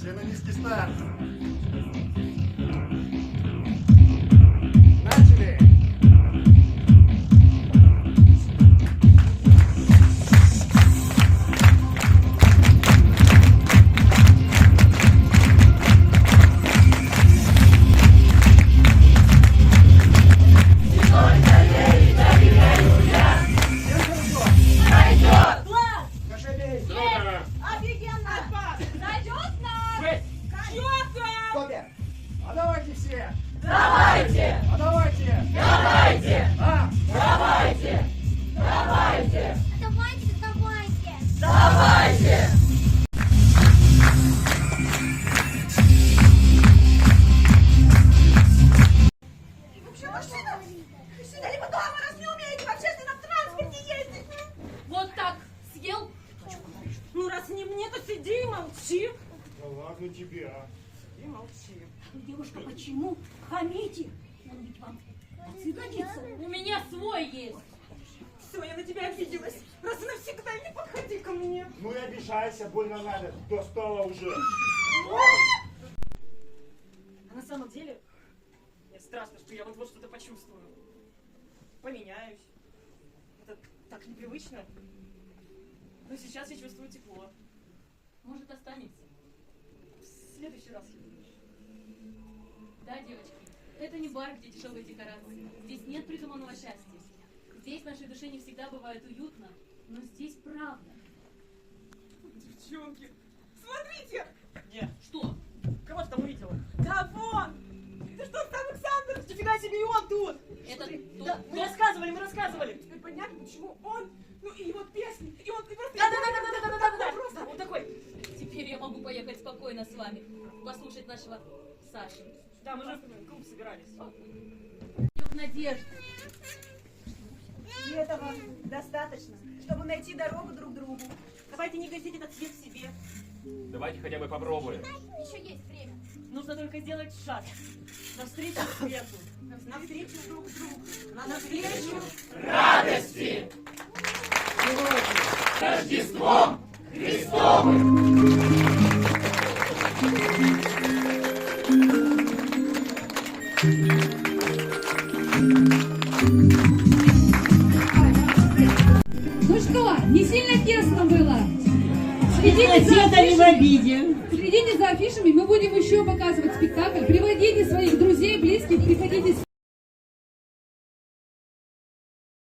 Все на низкий старт. Начали. А давайте все! Давайте! А давайте! Давайте! А! Давайте! Давайте! Давайте, давайте. Давайте! Вообще машина либо дома, раз не умеете в общественном транспорте ездить. Вот так съел? Ну, раз не мне, то сиди и молчи. Да ладно тебе, а! И молчи. Девушка, почему хамите? Он ведь вам отцы годится. У меня свой есть. Все, я на тебя обиделась. Раз и навсегда не подходи ко мне. Ну и обижайся, больно надо. Достала уже. А на самом деле, мне страшно, что я вот что-то почувствую. Поменяюсь. Это так непривычно. Но сейчас я чувствую тепло. Может, останется? В следующий раз я буду. Да, девочки, это не бар, где дешевые декорации. Здесь нет придуманного счастья. Здесь в нашей душе не всегда бывает уютно, но здесь правда. Девчонки, смотрите! Где? Что? Кого ты там увидела? Да вон! Ты что, сам Александр? Нифига себе, и он тут! Это Да, мы рассказывали. Теперь понятно, почему он, ну и его песни, и он и просто... Да, просто. вот такой. теперь я могу поехать спокойно с вами, послушать нашего Саши. Да, мы же в клуб собирались. Юг надежды. И этого достаточно, чтобы найти дорогу друг к другу. Давайте не гасить этот свет в себе. Давайте хотя бы попробуем. Еще есть время. Нужно только сделать шаг. Навстречу свету. Навстречу друг другу. Навстречу. Радости! Рождеством Христовым! Ну что, не сильно тесно было? Следите за афишами, мы будем еще показывать спектакль. Приводите своих друзей, близких, приходите.